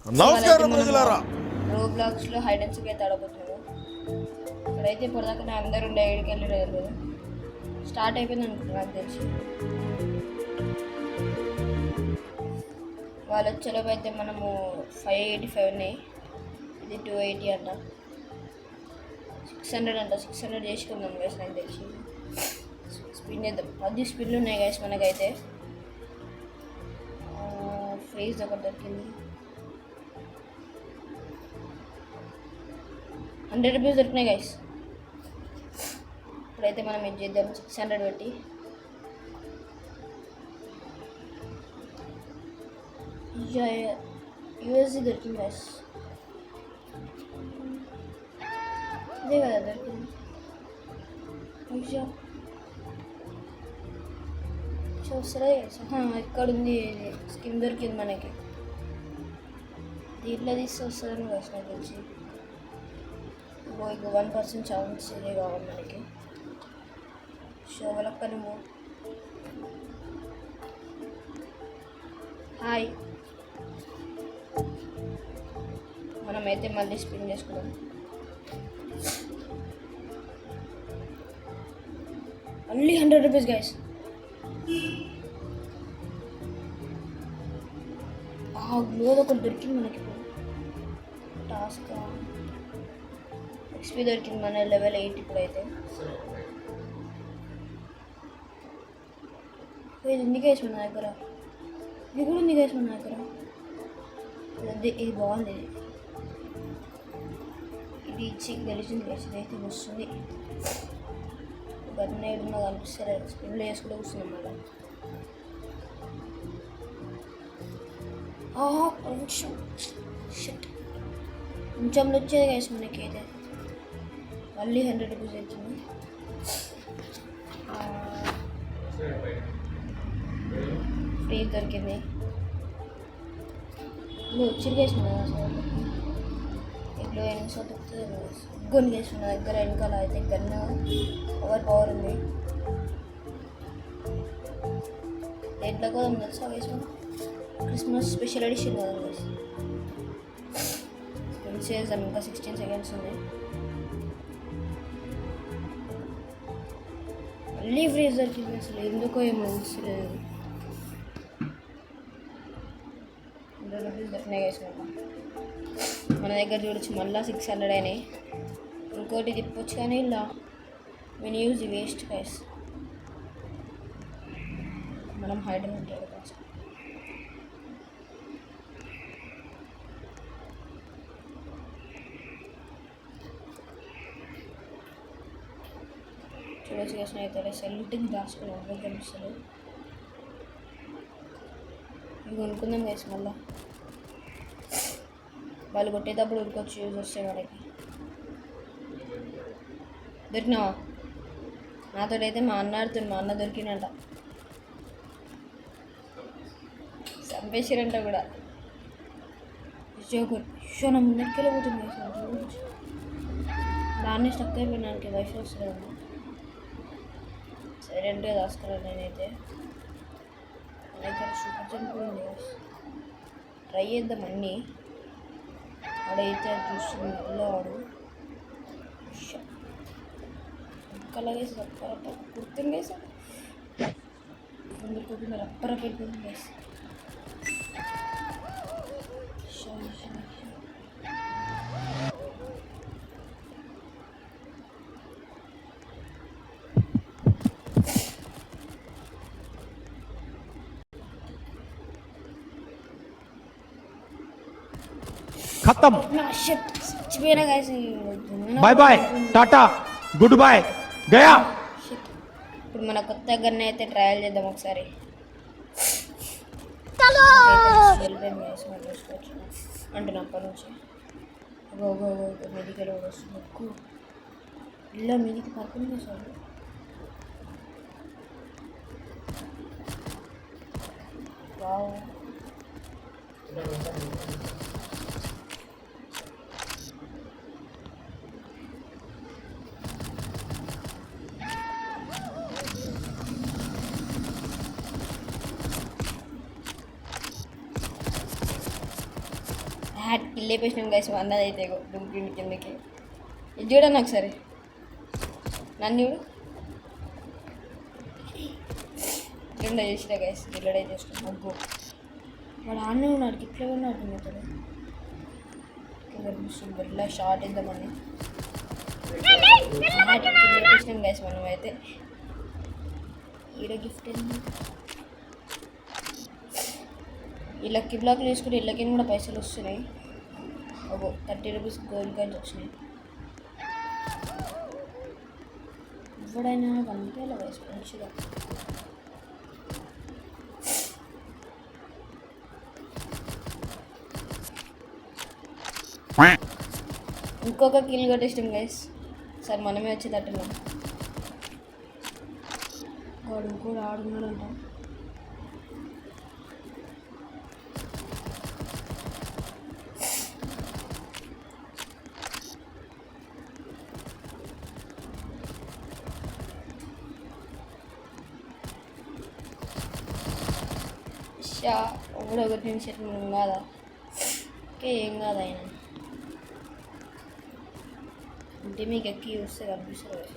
నమస్కారం ప్రజలారా. రోబ్లాక్స్లో hide and seek అయితే ఆడబోతున్నాము. ఇక్కడైతే ఇప్పటిదాకా నా అందరూ ఉండే ఏడికి వెళ్ళి లేదు. స్టార్ట్ అయిపోయింది అనుకుంటున్నాను నాకు తెలిసి. వాళ్ళు వచ్చేలోపు అయితే మనము 585 ఉన్నాయి. ఇది 280 అంట, 600 అంట. 600 చేసుకుందాం గైస్. నాకు తెలిసి స్పిన్ చేద్దాం. 10 స్పిన్లు ఉన్నాయి గైస్ మనకైతే. ఫ్రీజ్ ఒకటి దొరికింది. 100 రూపీస్ దొరికినాయి గైస్. ఇప్పుడైతే మనం ఏం చేద్దాం, 600 పెట్టి యూఎస్డి దొరికింది గైస్. ఇదే కదా దొరికింది. చూస్తారా ఎక్కడుంది స్కిమ్ దొరికింది మనకి. దీంట్లో తీసి వస్తుందని గైస్ నాకు తెలిసి. ఇక 1% ఛాన్స్ ఇదే కావాలి మనకి. శోభలక్క నువ్వు హాయ్. మనమైతే మళ్ళీ స్పిన్ చేసుకుందాం. Only 100 rupees guys. గ్లో ఒకటి దొరికింది మనకి. టాస్క్ ఎక్స్పీ దొరికింది మన లెవెల్ 8. ఇప్పుడైతే ఇది ఉంది గైస్ మన దగ్గర. ఇది కూడా ఉంది గైస్ మన దగ్గర. ఇది బాగుంది. ఇది ఇచ్చి గెలిచింది గైస్. ఇదైతే వస్తుంది. గన్న ఏడున్నా కనిపిస్తారు. స్పిన్లో వేసుకుంటూ కూర్చున్నాం మళ్ళీ. కొంచెం షట్ కొంచెంలో వచ్చేది గైస్ మనకి. అయితే మళ్ళీ 100 రూపీస్ వచ్చింది. ఫ్రీ దొరికింది. నువ్వు వచ్చి వేసుకున్నా ఎట్లో ఎనిమిది దొరుకుతుంది. గన్ వేసుకున్న దగ్గర వెనకాల అయితే గన్ పవర్ ఉంది. ఎట్లా కూడా తెలుసా వేసుకున్నా. క్రిస్మస్ స్పెషల్ ఎడిషన్ కదా వేసి స్పెండ్ చేద్దాం. ఇంకా 16 సెకండ్స్ ఉంది. మళ్ళీ ఫ్రీజ్ దొరికింది. అసలు ఎందుకో ఏమో తెలుస్తలేదు. 100 రూపీస్ దొరికినాయి వేసుకుంటాం. మన దగ్గర చూడొచ్చు మళ్ళీ 600 అయినాయి. ఇంకోటి తిప్పొచ్చు కానీ ఇలా మేము యూజ్ వేస్ట్ గైస్. మనం హైడ్ ఉంటాడు కాస్ట్. చూడొచ్చు గైస్. అయితే సెల్టింగ్ దాచుకున్నాం. ఎవరికి కనిపిస్తుంది. ఇవి కొనుక్కుందాం గైస్. మళ్ళీ వాళ్ళు కొట్టేటప్పుడు ఉరికొచ్చి యూజ్ వస్తాయి మనకి. దొరికినావా? నాతో అయితే మా అన్న ఆడుతుంది. మా అన్న దొరికినంట. చంపేసిరంట కూడా. నా ముందరికి వెళ్ళిపోతుంది. దాన్ని స్టక్ అయిపోయినానికి వైఫ్ వస్తుంది. సైలెంట్గా దాచుకున్నాను నేనైతే. నా దగ్గర సూపర్ చనిపోయింది. ట్రై చేద్దాం అన్నీ. ఆడైతే చూస్తుంది మళ్ళీ వాడు కలగేసి రప్పరప్ప కుర్తుంది వేసా. ముందు కుర్తుంది రప్పరప్ప వెళ్ళిపోతుంది వేసి. खत्म. Bye bye tata goodbye गया. ఇప్పుడు మన కొత్త గన్ అయితే ట్రయల్ చేద్దాం ఒకసారి. అంటే నా అప్పటి నుంచి మెడికల్ వస్తుంది. ఇలా మీదికి పడుతుంది సార్. వావ్. హ్యాట్ కిల్లేపేసినాం గైస్ అన్నది అయితే దుంకిండి కిందకి ఇది చూడండి ఒకసారి నన్ను చూడు ఇట్లా చేసిన గైస్ గిల్లడై చేసిన అబ్బో వాడు ఆడనే ఉన్నాడు ఇట్లా ఉన్నాడు అతను కనిపిస్తుంది ఇలా షార్ట్ ఇద్దామని హ్యాట్ కిల్లేపేసినాం గైస్ మనం అయితే ఈడ గిఫ్ట్ ఏంది ఈ లక్కీ బ్లాక్లు తీసుకుంటే ఇళ్ళకి కూడా పైసలు వస్తున్నాయి ఒక 30 రూపీస్ గోల్డ్ కాయిన్స్ వచ్చినాయి ఎవడైనా కనిపించాలి వయసు మంచిగా ఇంకొక కిల్ కొట్టేస్తాం గైస్ సార్ మనమే వచ్చి తట్టున్నాం వాడు ఇంకోటి ఆడున్నాడు అంటాం ఒకటి 1 నిమిషం కాదా ఓకే ఏం కాదు ఆయన అంటే మీకు ఎక్కి చూస్తే కనిపిస్తుంది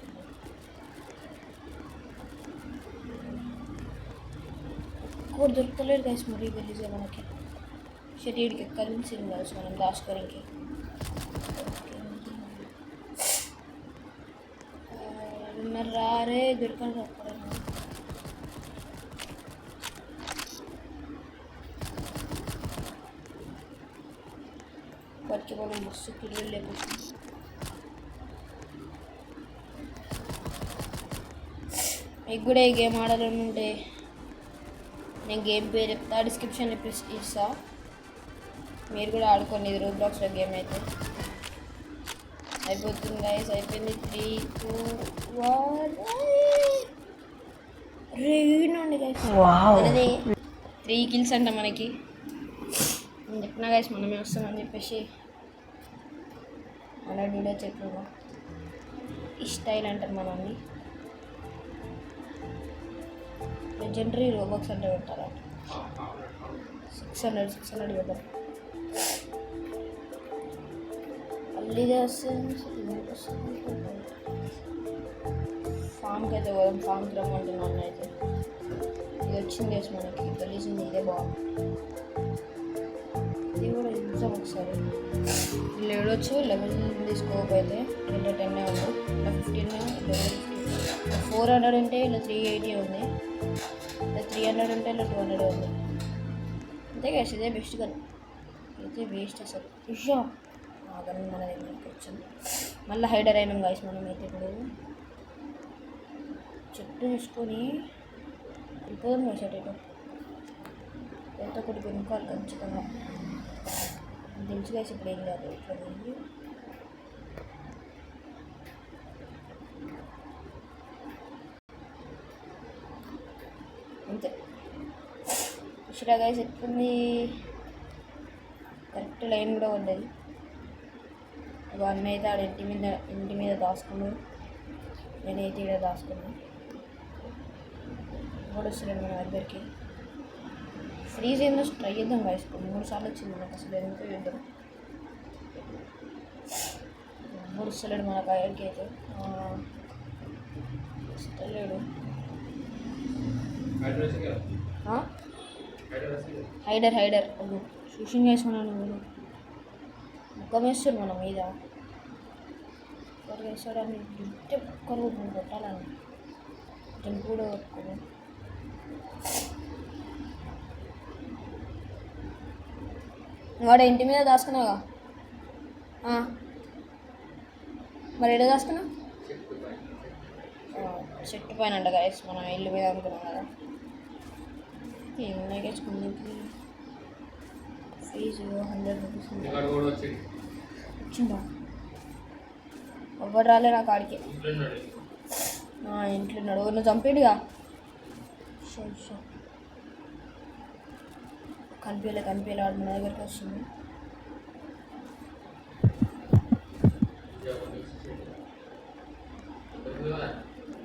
కూడా దొరకలేదు గైస్ మరీ గలీజ్గా మనకి షెటీడికి కలిసి కలిసి మనం దాచుకోనికి మరి రారే దొరకని తప్పలేదు వాటికి మనం మస్తు పిల్లలు లేకపోతుంది మీకు కూడా ఈ గేమ్ ఆడాలని ఉంటే నేను గేమ్ పేరు చెప్తా డిస్క్రిప్షన్లో ఇస్తా మీరు కూడా ఆడుకోండి ఇది రోబ్లాక్స్లో గేమ్ అయితే అయిపోతుంది గైస్ అయిపోయింది 3 2 1 రేనండి గైస్ మనది 3 కిల్స్ అంట మనకి నేను చెప్పినా గైస్ మనమే వస్తామని చెప్పేసి మన వీడియో చెప్పిన ఈ స్టైల్ అంటారు మనల్ని లెజెండరీ రోబాక్స్ అంటే పెట్టాలి 600 పెట్టాలి మళ్ళీ ఫామ్కి అయితే పోదాం ఫామ్కి రమ్మంటున్నాను అయితే ఇది వచ్చింది చేసి మనకి తెలిసింది ఇదే బాగుంది ఇది కూడా చూసాం ఒకసారి లేడొచ్చు 11 తీసుకోకపోతే ఇలా 10 ఉంది ఇలా 15 400 ఉంటే ఇలా 380 ఉంది ఇలా 300 ఉంటే ఇలా 200 ఉంది అంతే కదా ఇదే బెస్ట్ కదా అయితే వేస్ట్ అసలు ఇషా గన్ మన దగ్గరికి వచ్చింది మళ్ళీ హైడర్ అయినాం గాయస్ మనం అయితే ఇప్పుడు చెట్టు తీసుకొని వెళ్ళిపోదాం కదా చెట్టు ఎంత ఒకటి కొనుక్కోవాలి ఖచ్చితంగా తెలుసు గాయస్ ఇప్పుడు ఏం కాదు ఇట్లా పోయి అంతే ఇషా గాయస్ ఎట్లుంది కరెక్ట్ లైన్ కూడా ఉండదు అన్న అయితే ఆడ ఇంటి మీద దాచుకున్నాడు నేనైతే ఇక్కడ దాచుకున్నాను కూడా వస్తున్నాడు మన దగ్గరికి ఫ్రీజ్ ఏందో ట్రై చేద్దాం వేసుకోండి 3 సార్లు వచ్చింది నాకు అసలు ఎందుకో చేద్దాం 3 వస్తలేడు మన కాయడికి అయితే వస్తలేడు హైడర్ షూషింగ్ వేసుకున్నాను నేను ముఖం వేస్తాడు మన మీద ఒక్కరు వేస్తాడని దింటే ఒక్కరు కొట్టాలని దింపు కూడా కొట్టుకోను వాడు ఇంటి మీద దాచుకున్నావుగా మరి ఎడ దాచుకున్నావు చెట్టు పైన అంట గైస్ మనం ఇల్లు మీద అనుకున్నాం కదా ఏమన్నా వేసుకుంది ఫీజు 100 రూపీస్ వచ్చిందా ఎవరు రాలే నాకు ఆడికి ఇంట్లో ఉన్నాడు నువ్వు చంపేడుగా కనిపించలే ఆడు మన దగ్గరికి వస్తుంది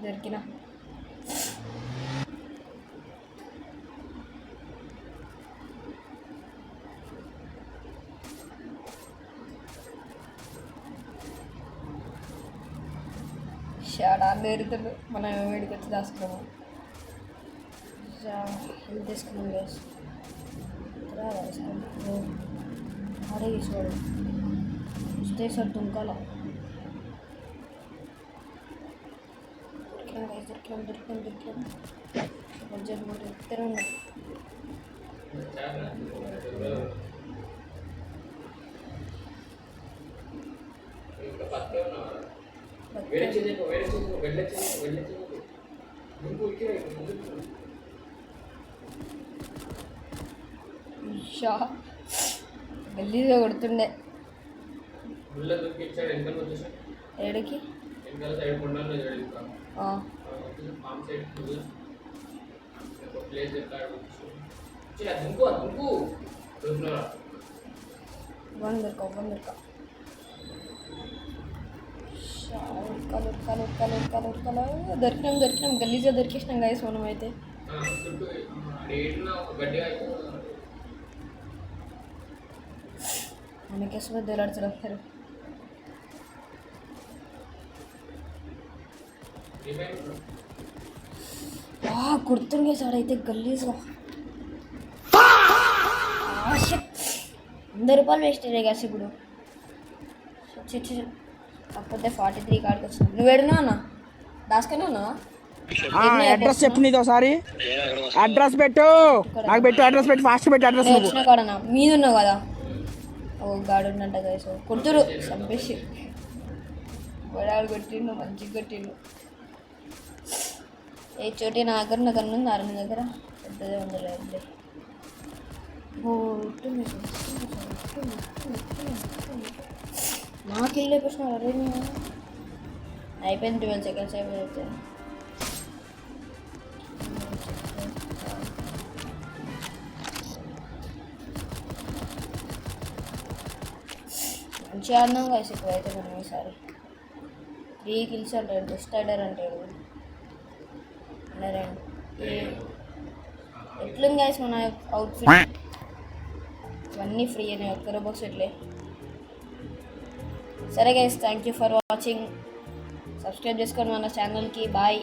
దొరికినా షాడా నేరుతుంది మనం వేడికి వచ్చి దాచుకున్నాము ఇది తీసుకున్నాం గైస్ అరే చూడు వస్తే సార్ దుంకాల దొరికాం బడ్జెట్ కూడా ఇద్దరు ఉన్నాయి గల్లీగా కొడుతుండే ఏడికి దొరికినాం గల్లీగా దొరికేసినాం గైస్ మనం అయితే మనకేసులో దొలాడుతారు కుడుతుండే సార్ అయితే గల్లీస్గా 100 రూపాయలు వేస్ట్ అయ్యాయి గ్యాస్ ఇప్పుడు కాకపోతే 43 కాడికి వచ్చింది నువ్వు ఏడున్నా అన్న దాసుకనే ఉన్నావా అడ్రస్ చెప్పు నీది ఒకసారి అడ్రస్ పెట్టు నాకు పెట్టు అడ్రస్ పెట్టు ఫాస్ట్ పెట్టు అడ్రస్ వచ్చిన కాడనా మీద ఉన్నావు కదా ఓ గాడు ఉన్నంట గైస్ కొడుతురు చంపేసి గొడాడు కొట్టిండు మంచిగా కొట్టిండు ఏ చోటి నా దగ్గర ఉంది అరుణ దగ్గర పెద్దదే ఉండలేదు నాకు వెళ్ళి లేపేసినారు అరే అయిపోయింది 12 సెకండ్స్ అయిపోతే మంచిగా ఆడినాం కాసి ఇప్పుడైతే మనం ఈసారి 3 kills అంటాడు బెస్ట్ ఆర్డర్ అంటాడు ఎట్లుంది గైస్ మన అవుట్ఫిట్ ఇవన్నీ ఫ్రీ అని ఒక్క బాక్స్ ఎట్లే సరే guys thank you for watching subscribe చేసుకోండి మన ఛానల్కి బాయ్